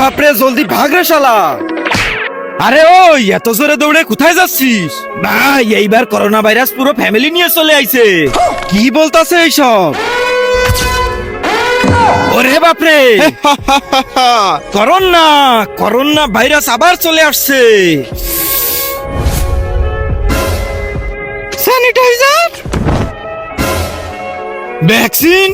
বাপরে, জলদি ভাগ রে শালা। আরে ওই এত জোরে দৌড়ে কোথায় যাচ্ছিস? ভাই এইবার করোনা ভাইরাস পুরো ফ্যামিলি নিয়ে চলে আইছে। কি বলতাছে এইসব? ওরে বাপরে, করোনা ভাইরাস আবার চলে আসছে। Sanitiser, vaccine.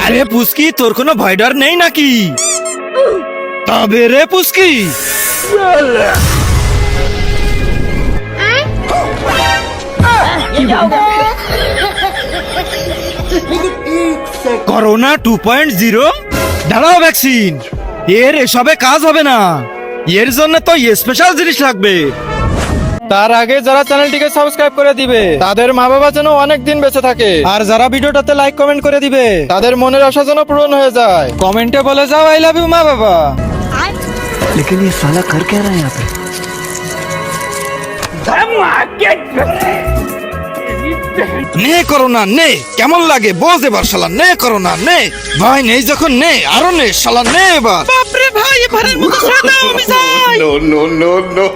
আরে পুস্কি, তোর কোনো ভয় ডর নেই নাকি? তবে রে পুস্কি, করোনা 2.0 দাঁড়াও, ভ্যাকসিন। এর এসবে কাজ হবে না, এর জন্য তো স্পেশাল জিনিস লাগবে। তার আগে যারা চ্যানেলটিকে সাবস্ক্রাইব করে দিবে তাদের মা বাবা যেন অনেক দিন বেঁচে থাকে, আর যারা ভিডিওটাতে লাইক কমেন্ট করে দিবে তাদের মনের আশা যেন পূরণ হয়ে যায়। কমেন্টে বলে যাও আই লাভ ইউ মা বাবা। लेकिन ये साला कर क्या रहा है यहाँ पे? নে করোনা নে, কেমন লাগে বোঝ এবার শালা। নে করোনা নে, ভয় নেই যখন নে, আরো নে শালা, নে এবার। বাপরে ভাই, এবারের মতো ছেড়ে দাও, আমি যাই। No, no, no, no.